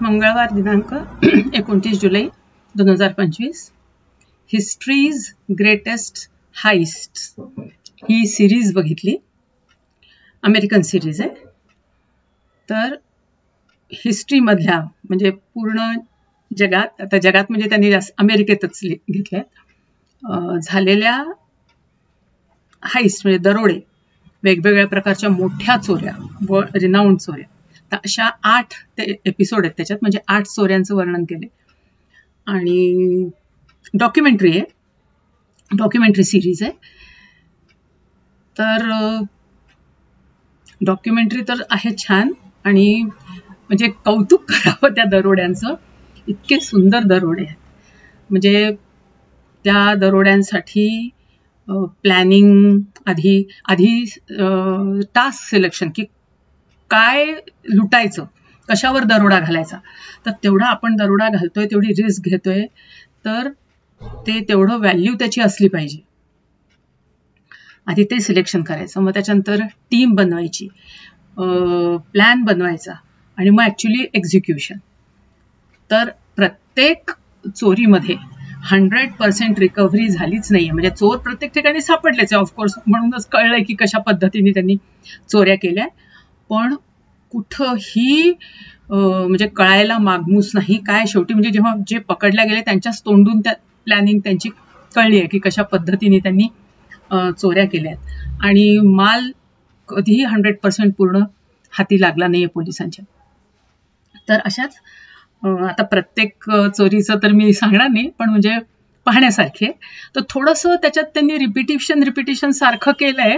मंगळवार दिनांक 29 जुलै 2025. Histories greatest heist ही series बघितली. अमेरिकन सिरीज आहे. तर हिस्ट्रीमधल्या म्हणजे पूर्ण जगात, आता जगात म्हणजे त्यांनी अमेरिकेतच घेतल्यात, झालेल्या हाइस्ट म्हणजे दरोडे, वेगवेगळ्या प्रकारच्या मोठ्या चोऱ्या व रिनाऊंड चोऱ्या, तर अशा 8 एपिसोड आहेत त्याच्यात. म्हणजे 8 चोऱ्यांचं वर्णन केले. आणि डॉक्युमेंटरी सिरीज आहे. तर डॉक्युमेंटरी तर आहे छान, आणि म्हणजे कौतुक करावं त्या दरोड्यांचं. इतके सुंदर दरोडे आहेत. म्हणजे त्या दरोड्यांसाठी प्लॅनिंग, आधी टास्क सिलेक्शन, की काय लुटायचं, कशावर दरोडा घालायचा. तर तेवढा आपण दरोडा घालतोय, तेवढी रिस्क घेतोय, तर ते तेवढं व्हॅल्यू त्याची असली पाहिजे. आधी ते सिलेक्शन करायचं, मग त्याच्यानंतर टीम बनवायची, प्लॅन बनवायचा, आणि मग ॲक्च्युली एक्झिक्युशन. तर प्रत्येक चोरीमध्ये 100% रिकव्हरी झालीच नाहीये. म्हणजे चोर प्रत्येक ठिकाणी सापडलेच आहे ऑफकोर्स, म्हणूनच कळलंय की कशा पद्धतीने त्यांनी चोऱ्या केल्या. पण कुठंही म्हणजे कळायला मागमूस नाही. काय शेवटी म्हणजे जेव्हा जे पकडल्या गेले त्यांच्याच तोंडून त्या प्लॅनिंग त्यांची कळली आहे की कशा पद्धतीने त्यांनी चोऱ्या केल्यात. आणि माल कधीही 100% पूर्ण हाती लागला नाहीये पोलिसांच्या. तर अशाच आता प्रत्येक चोरीचं तर मी सांगणार नाही, पण म्हणजे पाहण्यासारखे. तर थोडंसं त्याच्यात त्यांनी रिपिटेशन सारखं केलंय.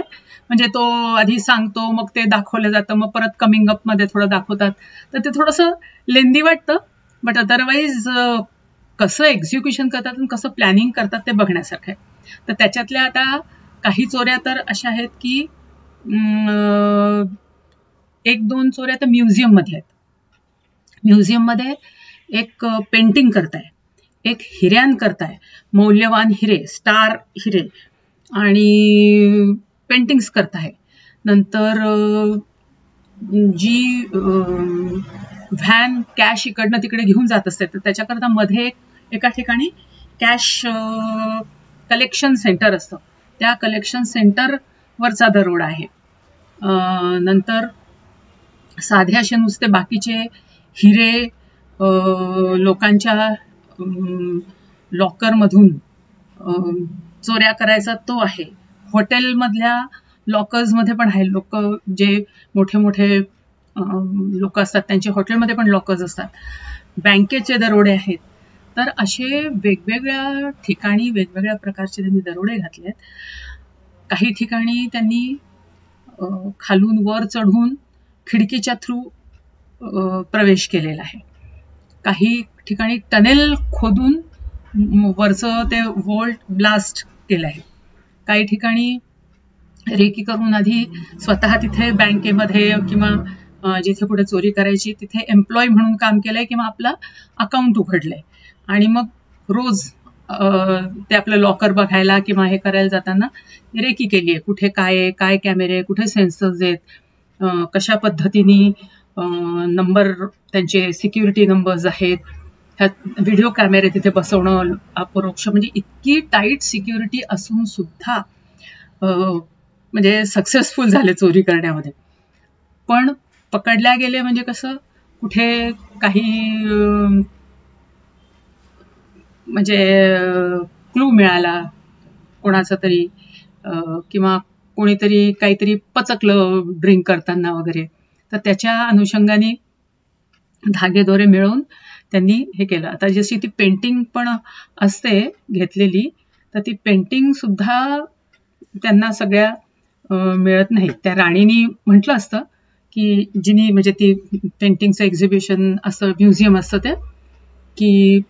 म्हणजे तो आधी सांगतो, मग ते दाखवलं जातं, मग परत कमिंग अप मध्ये थोडं दाखवतात. तर ते थोडंसं लेंदी वाटतं. बट अदरवाईज कसं एक्झिक्युशन करतात आणि कसं प्लॅनिंग करतात ते बघण्यासारखं आहे. तर त्याच्यातल्या आता काही चोऱ्या तर अशा आहेत की 1-2 चोऱ्या तर म्युझियम मध्ये आहेत. म्युझियम मध्ये एक पेंटिंग करताय, एक हिऱ्यान करताय, मौल्यवान हिरे, स्टार हिरे, आणि पेंटिंग्स करताय. नंतर जी व्हॅन कॅश इकडनं तिकडे घेऊन जात असते, तर त्याच्याकरता मध्ये एका ठिकाणी कॅश कलेक्शन सेंटर असतं. त्या कलेक्शन सेंटर वरचा दरोडा आहे. नंतर साधे असे नुसते बाकीचे हिरे लोकांच्या लॉकरमधून चोऱ्या करायचा तो आहे. हॉटेलमधल्या लॉकर्समध्ये पण आहे. लोक जे मोठे लोक असतात त्यांचे हॉटेलमध्ये पण लॉकर्स असतात. बँकेचे दरोडे आहेत. तर असे वेगवेगळ्या ठिकाणी वेगवेगळ्या प्रकारचे त्यांनी दरोडे घातले आहेत. काही ठिकाणी त्यांनी खालून वर चढून खिडकीच्या थ्रू प्रवेश केलेला आहे. काही ठिकाणी टनेल खोदून वरचं ते वोल्ट ब्लास्ट केलं आहे. काही ठिकाणी रेकी करून आधी स्वतः तिथे बँकेमध्ये किंवा जिथे कुठे चोरी करायची तिथे एम्प्लॉय म्हणून काम केलंय, किंवा आपलं अकाउंट उघडलंय, आणि मग रोज ते आपलं लॉकर बघायला किंवा हे करायला जाताना रेकी केली आहे. कुठे काय कॅमेरे, कुठे सेन्सर्स आहेत, कशा पद्धतीने नंबर, त्यांचे सिक्युरिटी नंबर्स आहेत, व्हिडिओ कॅमेरे तिथे बसवणं अपरोक्ष. म्हणजे इतकी टाईट सिक्युरिटी असून सुद्धा म्हणजे सक्सेसफुल झाले चोरी करण्यामध्ये. पण पकडल्या गेले म्हणजे कसं, कुठे काही म्हणजे क्लू मिळाला कोणाचा तरी, किंवा कोणीतरी काहीतरी पचकलं ड्रिंक करताना वगैरे, तर त्याच्या अनुषंगाने धागेदोरे मिळवून त्यांनी हे केलं. आता जशी ती पेंटिंग पण असते घेतलेली, तर ती पेंटिंग सुद्धा त्यांना सगळ्या मिळत नाही. त्या राणीनी म्हटलं असतं की जिनी म्हणजे ती पेंटिंगचं एक्झिबिशन असं म्युझियम असतं ते, की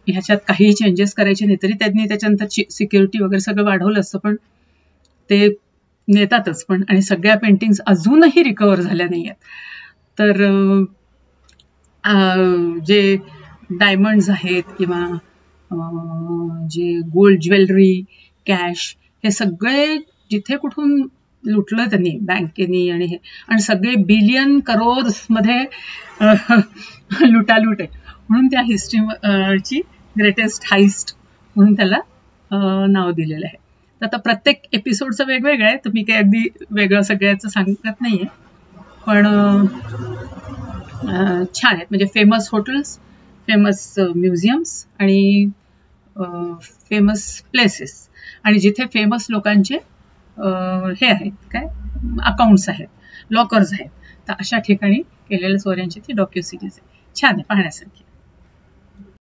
ह्याच्यात काही चेंजेस करायचे नाही, तरी त्यांनी त्याच्यानंतर सिक्युरिटी वगैरे सगळं वाढवलं असतं, पण ते नेतातच. पण आणि सगळ्या पेंटिंग्स अजूनही रिकवर झाल्या नाही आहेत. तर जे डायमंड्स आहेत किंवा जे गोल्ड ज्वेलरी, कॅश, हे सगळे जिथे कुठून लुटलं त्यांनी बँकेनी आणि सगळे बिलियन करोर्स मध्ये लुटालूट आहे. म्हणून त्या हिस्ट्रीची ग्रेटेस्ट हाइस्ट म्हणून त्याला नाव दिलेलं आहे. तर आता प्रत्येक एपिसोडचं वेगवेगळं आहे, तर मी काही अगदी वेगळं सगळ्याचं सांगत नाहीये, पण छान आहेत. म्हणजे फेमस हॉटेल्स, फेमस म्युझियम्स आणि फेमस प्लेसेस, आणि जिथे फेमस लोकांचे हे आहेत काय अकाउंट्स आहेत, लॉकर्स आहेत, तर अशा ठिकाणी केलेल्या चोऱ्यांची ती डॉक्यू सिरीज आहे. छान आहे, पाहण्यासारखी.